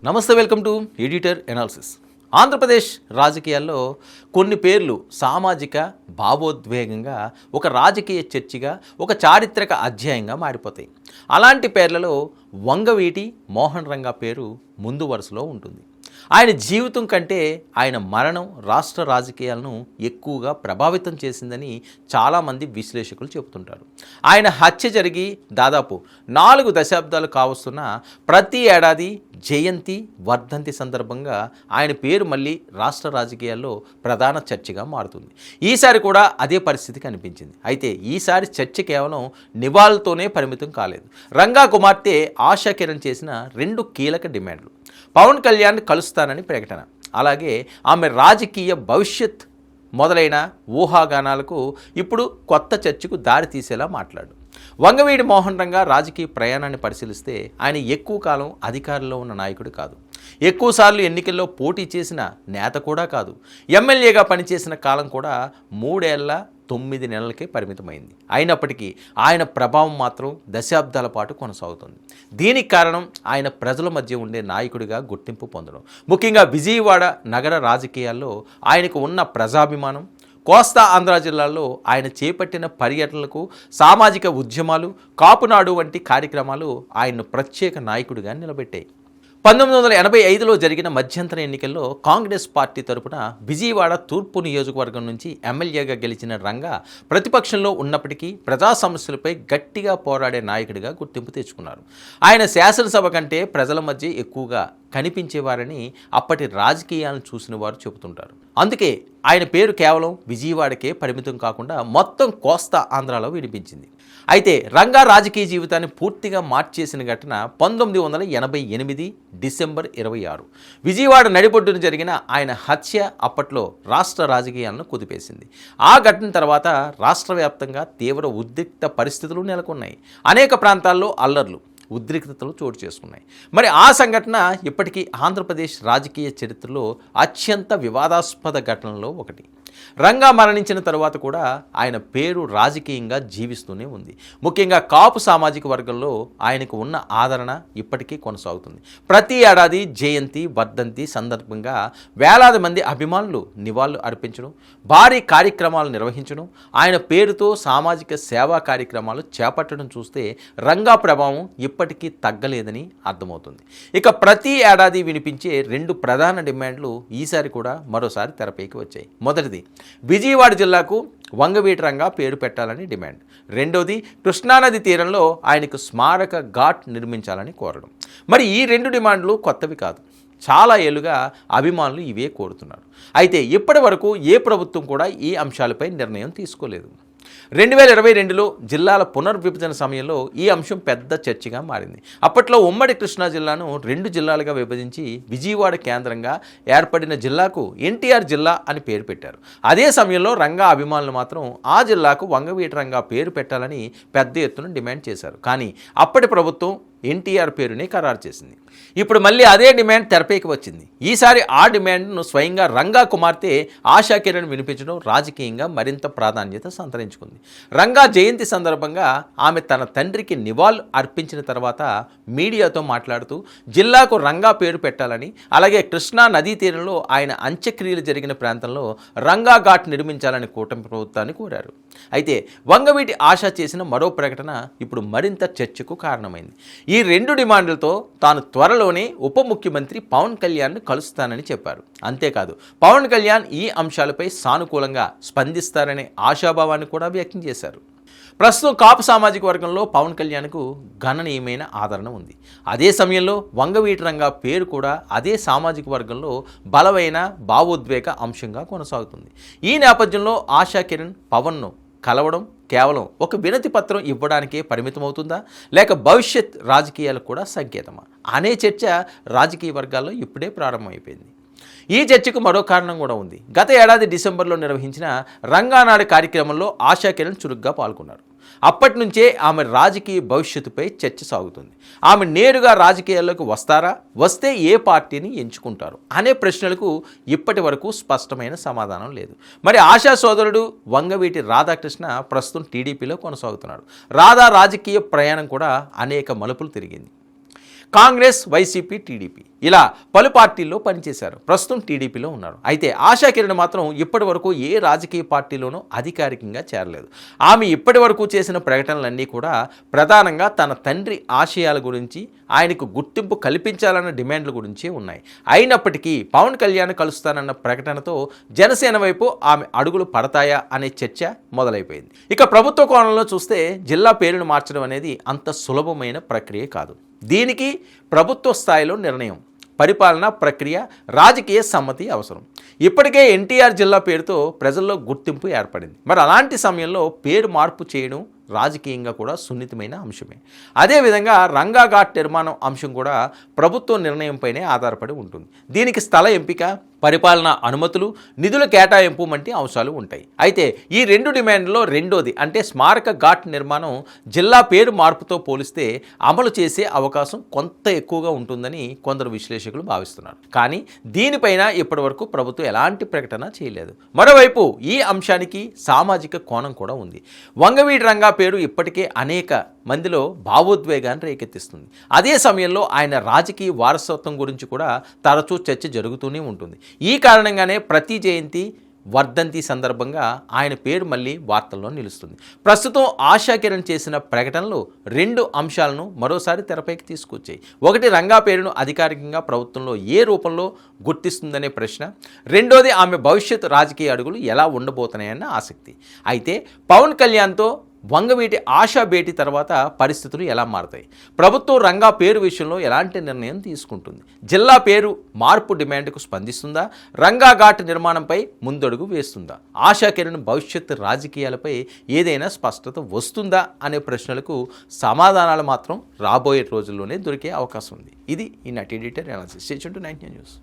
నమస్తే, welcome to editor analysis. Andhra Pradesh రాజకీయాల్లో కొన్ని పేర్లు సామాజిక భావోద్వేగంగా ఒక రాజకీయ చర్చగా ఒక చారిత్రక అధ్యాయంగా మారిపోతాయి. అలాంటి పేర్లలో వంగవీటి మోహన్ రంగా పేరు ముందు వరుసలో ఉంటుంది. ఆయన జీవితం కంటే ఆయన మరణం రాష్ట్ర రాజకీయాలను ఎక్కువగా ప్రభావితం చేసిందని చాలామంది విశ్లేషకులు చెబుతుంటారు. ఆయన హత్య జరిగి దాదాపు 4 దశాబ్దాలు కావస్తున్న ప్రతి ఏడాది జయంతి వర్ధంతి సందర్భంగా ఆయన పేరు మళ్ళీ రాష్ట్ర రాజకీయాల్లో ప్రధాన చర్చగా మారుతుంది. ఈసారి కూడా అదే పరిస్థితి కనిపించింది. అయితే ఈసారి చర్చ కేవలం నివాళులతోనే పరిమితం కాలేదు. రంగా కుమార్తె ఆశా కిరణ్ చేసిన 2 కీలక డిమాండ్లు: పవన్ కళ్యాణ్ కలుస్తానని ప్రకటన, అలాగే ఆమె రాజకీయ భవిష్యత్ మొదలైన ఊహాగానాలకు ఇప్పుడు కొత్త చర్చకు దారి తీసేలా మాట్లాడు. వంగవీటి మోహన్ రంగా రాజకీయ ప్రయాణాన్ని పరిశీలిస్తే ఆయన ఎక్కువ కాలం అధికారంలో ఉన్న నాయకుడు కాదు. ఎక్కువసార్లు ఎన్నికల్లో పోటీ చేసిన నేత కూడా కాదు. ఎమ్మెల్యేగా పనిచేసిన కాలం కూడా 3 ఏళ్ల 9 నెలలకే పరిమితమైంది. అయినప్పటికీ ఆయన ప్రభావం మాత్రం దశాబ్దాల పాటు కొనసాగుతుంది. దీనికి కారణం ఆయన ప్రజల మధ్య ఉండే నాయకుడిగా గుర్తింపు పొందడం. ముఖ్యంగా విజయవాడ నగర రాజకీయాల్లో ఆయనకు ఉన్న ప్రజాభిమానం, కోస్తా ఆంధ్ర జిల్లాల్లో ఆయన చేపట్టిన పర్యటనలకు, సామాజిక ఉద్యమాలు, కాపునాడు వంటి కార్యక్రమాలు ఆయన్ను ప్రత్యేక నాయకుడిగా నిలబెట్టాయి. 1985లో జరిగిన మధ్యంతర ఎన్నికల్లో కాంగ్రెస్ పార్టీ తరపున విజయవాడ తూర్పు నియోజకవర్గం నుంచి ఎమ్మెల్యేగా గెలిచిన రంగా ప్రతిపక్షంలో ఉన్నప్పటికీ ప్రజా సమస్యలపై గట్టిగా పోరాడే నాయకుడిగా గుర్తింపు తెచ్చుకున్నారు. ఆయన శాసనసభ కంటే ప్రజల మధ్య ఎక్కువగా కనిపించేవారని అప్పటి రాజకీయాలను చూసిన వారు చెబుతుంటారు. అందుకే ఆయన పేరు కేవలం విజయవాడకే పరిమితం కాకుండా మొత్తం కోస్తా ఆంధ్రాలో వినిపించింది. అయితే రంగా రాజకీయ జీవితాన్ని పూర్తిగా మార్చేసిన ఘటన 1988 డిసెంబర్ 26 విజయవాడ నడిబొడ్డున జరిగిన ఆయన హత్య అప్పట్లో రాష్ట్ర రాజకీయాలను కుదిపేసింది. ఆ ఘటన తర్వాత రాష్ట్ర వ్యాప్తంగా తీవ్ర ఉద్రిక్త పరిస్థితులు నెలకొన్నాయి. అనేక ప్రాంతాల్లో అల్లర్లు, ఉద్రిక్తతలు చోటు చేసుకున్నాయి. మరి ఆ సంఘటన ఇప్పటికీ ఆంధ్రప్రదేశ్ రాజకీయ చరిత్రలో అత్యంత వివాదాస్పద ఘటనలో ఒకటి. రంగా మరణించిన తరువాత కూడా ఆయన పేరు రాజకీయంగా జీవిస్తూనే ఉంది. ముఖ్యంగా కాపు సామాజిక వర్గంలో ఆయనకు ఉన్న ఆదరణ ఇప్పటికీ కొనసాగుతుంది. ప్రతి ఏడాది జయంతి వర్ధంతి సందర్భంగా వేలాది మంది అభిమానులు నివాళులు అర్పించడం, భారీ కార్యక్రమాలు నిర్వహించడం, ఆయన పేరుతో సామాజిక సేవా కార్యక్రమాలు చేపట్టడం చూస్తే రంగా ప్రభావం ఇప్పటికీ తగ్గలేదని అర్థమవుతుంది. ఇక ప్రతి ఏడాది వినిపించే 2 ప్రధాన డిమాండ్లు ఈసారి కూడా మరోసారి తెరపైకి వచ్చాయి. మొదటిది, విజయవాడ జిల్లాకు వంగవీటి రంగా పేరు పెట్టాలని డిమాండ్. రెండోది, కృష్ణానది తీరంలో ఆయనకు స్మారక ఘాట్ నిర్మించాలని కోరడం. మరి ఈ 2 డిమాండ్లు కొత్తవి కాదు. చాలా ఏళ్లుగా అభిమానులు ఇవే కోరుతున్నారు. అయితే ఇప్పటి వరకు ఏ ప్రభుత్వం కూడా ఈ అంశాలపై నిర్ణయం తీసుకోలేదు. 2022లో జిల్లాల పునర్విభజన సమయంలో ఈ అంశం పెద్ద చర్చగా మారింది. అప్పట్లో ఉమ్మడి కృష్ణా జిల్లాను 2 జిల్లాలుగా విభజించి విజయవాడ కేంద్రంగా ఏర్పడిన జిల్లాకు ఎన్టీఆర్ జిల్లా అని పేరు పెట్టారు. అదే సమయంలో రంగా అభిమానులు మాత్రం ఆ జిల్లాకు వంగవీటి రంగా పేరు పెట్టాలని పెద్ద ఎత్తున డిమాండ్ చేశారు. కానీ అప్పటి ప్రభుత్వం ఎన్టీఆర్ పేరుని ఖరారు చేసింది. ఇప్పుడు మళ్ళీ అదే డిమాండ్ తెరపైకి వచ్చింది. ఈసారి ఆ డిమాండ్ను స్వయంగా రంగా కుమార్తె ఆశా కిరణ్ వినిపించడం రాజకీయంగా మరింత ప్రాధాన్యత సంతరించుకుంది. రంగా జయంతి సందర్భంగా ఆమె తన తండ్రికి నివాళులు అర్పించిన తర్వాత మీడియాతో మాట్లాడుతూ జిల్లాకు రంగా పేరు పెట్టాలని, అలాగే కృష్ణా నదీ తీరంలో ఆయన అంత్యక్రియలు జరిగిన ప్రాంతంలో రంగా ఘాట్ నిర్మించాలని కూటమి ప్రభుత్వాన్ని కోరారు. అయితే వంగవీటి ఆశ చేసిన మరో ప్రకటన ఇప్పుడు మరింత చర్చకు కారణమైంది. ఈ 2 డిమాండ్లతో తాను త్వరలోనే ఉప ముఖ్యమంత్రి పవన్ కళ్యాణ్ను కలుస్తానని చెప్పారు. అంతేకాదు, పవన్ కళ్యాణ్ ఈ అంశాలపై సానుకూలంగా స్పందిస్తారనే ఆశాభావాన్ని కూడా వ్యక్తం చేశారు. ప్రస్తుతం కాపు సామాజిక వర్గంలో పవన్ కళ్యాణ్కు గణనీయమైన ఆదరణ ఉంది. అదే సమయంలో వంగవీటి రంగా పేరు కూడా అదే సామాజిక వర్గంలో బలమైన భావోద్వేగ అంశంగా కొనసాగుతుంది. ఈ నేపథ్యంలో ఆశా కిరణ్ పవన్ను కలవడం కేవలం ఒక వినతి పత్రం ఇవ్వడానికే పరిమితమవుతుందా, లేక భవిష్యత్ రాజకీయాలకు కూడా సంకేతమా అనే చర్చ రాజకీయ వర్గాల్లో ఇప్పుడే ప్రారంభమైపోయింది. ఈ చర్చకు మరో కారణం కూడా ఉంది. గత ఏడాది డిసెంబర్లో నిర్వహించిన రంగానాడు కార్యక్రమంలో ఆశా కిరణ్ చురుగ్గా పాల్గొన్నారు. అప్పటి నుంచే ఆమె రాజకీయ భవిష్యత్తుపై చర్చ సాగుతుంది. ఆమె నేరుగా రాజకీయాల్లోకి వస్తారా, వస్తే ఏ పార్టీని ఎంచుకుంటారు అనే ప్రశ్నలకు ఇప్పటి వరకు స్పష్టమైన సమాధానం లేదు. మరి ఆశా సోదరుడు వంగవీటి రాధాకృష్ణ ప్రస్తుతం టీడీపీలో కొనసాగుతున్నాడు. రాధా రాజకీయ ప్రయాణం కూడా అనేక మలుపులు తిరిగింది. కాంగ్రెస్, వైసీపీ, టీడీపీ ఇలా పలు పార్టీల్లో పనిచేశారు. ప్రస్తుతం టీడీపీలో ఉన్నారు. అయితే ఆశా కిరణ్ మాత్రం ఇప్పటి వరకు ఏ రాజకీయ పార్టీలోనూ అధికారికంగా చేరలేదు. ఆమె ఇప్పటి వరకు చేసిన ప్రకటనలన్నీ కూడా ప్రధానంగా తన తండ్రి ఆశయాల గురించి, ఆయనకు గుర్తింపు కల్పించాలన్న డిమాండ్ల గురించే ఉన్నాయి. అయినప్పటికీ పవన్ కళ్యాణ్ కలుస్తానన్న ప్రకటనతో జనసేన వైపు ఆమె అడుగులు పడతాయా అనే చర్చ మొదలైపోయింది. ఇక ప్రభుత్వ కోణంలో చూస్తే జిల్లా పేరును మార్చడం అనేది అంత సులభమైన ప్రక్రియ కాదు. దీనికి ప్రభుత్వ స్థాయిలో నిర్ణయం, పరిపాలనా ప్రక్రియ, రాజకీయ సమ్మతి అవసరం. ఇప్పటికే ఎన్టీఆర్ జిల్లా పేరుతో ప్రజల్లో గుర్తింపు ఏర్పడింది. మరి అలాంటి సమయంలో పేరు మార్పు చేయడం రాజకీయంగా కూడా సున్నితమైన అంశమే. అదేవిధంగా రంగా ఘాట్ నిర్మాణం అంశం కూడా ప్రభుత్వ నిర్ణయంపైనే ఆధారపడి ఉంటుంది. దీనికి స్థల ఎంపిక, పరిపాలనా అనుమతులు, నిధుల కేటాయింపు వంటి అంశాలు ఉంటాయి. అయితే ఈ రెండు డిమాండ్లో రెండోది అంటే స్మారక ఘాట్ నిర్మాణం జిల్లా పేరు మార్పుతో పోలిస్తే అమలు చేసే అవకాశం కొంత ఎక్కువగా ఉంటుందని కొందరు విశ్లేషకులు భావిస్తున్నారు. కానీ దీనిపైన ఇప్పటివరకు ప్రభుత్వం ఎలాంటి ప్రకటన చేయలేదు. మరోవైపు ఈ అంశానికి సామాజిక కోణం కూడా ఉంది. వంగవీటి రంగా పేరు ఇప్పటికే అనేక మందిలో భావోద్వేగాన్ని రేకెత్తిస్తుంది. అదే సమయంలో ఆయన రాజకీయ వారసత్వం గురించి కూడా తరచూ చర్చ జరుగుతూనే ఉంటుంది. ఈ కారణంగానే ప్రతి జయంతి, వర్ధంతి సందర్భంగా ఆయన పేరు మళ్ళీ వార్తల్లో నిలుస్తుంది. ప్రస్తుతం ఆశా కిరణ్ చేసిన ప్రకటనలు రెండు అంశాలను మరోసారి తెరపైకి తీసుకొచ్చాయి. ఒకటి, రంగా పేరును అధికారికంగా ప్రభుత్వంలో ఏ రూపంలో గుర్తిస్తుందనే ప్రశ్న. రెండోది, ఆమె భవిష్యత్ రాజకీయ అడుగులు ఎలా ఉండబోతున్నాయన్న ఆసక్తి. అయితే పవన్ కళ్యాణ్తో వంగవీటి ఆశా భేటీ తర్వాత పరిస్థితులు ఎలా మారతాయి? ప్రభుత్వం రంగా పేరు విషయంలో ఎలాంటి నిర్ణయం తీసుకుంటుంది? జిల్లా పేరు మార్పు డిమాండ్కు స్పందిస్తుందా? రంగా ఘాట్ నిర్మాణంపై ముందడుగు వేస్తుందా? ఆశా కిరణ్ భవిష్యత్ రాజకీయాలపై ఏదైనా స్పష్టత వస్తుందా అనే ప్రశ్నలకు సమాధానాలు మాత్రం రాబోయే రోజుల్లోనే దొరికే అవకాశం ఉంది. ఇది ఈ నటి editor analysis. Stay tuned to 99 news.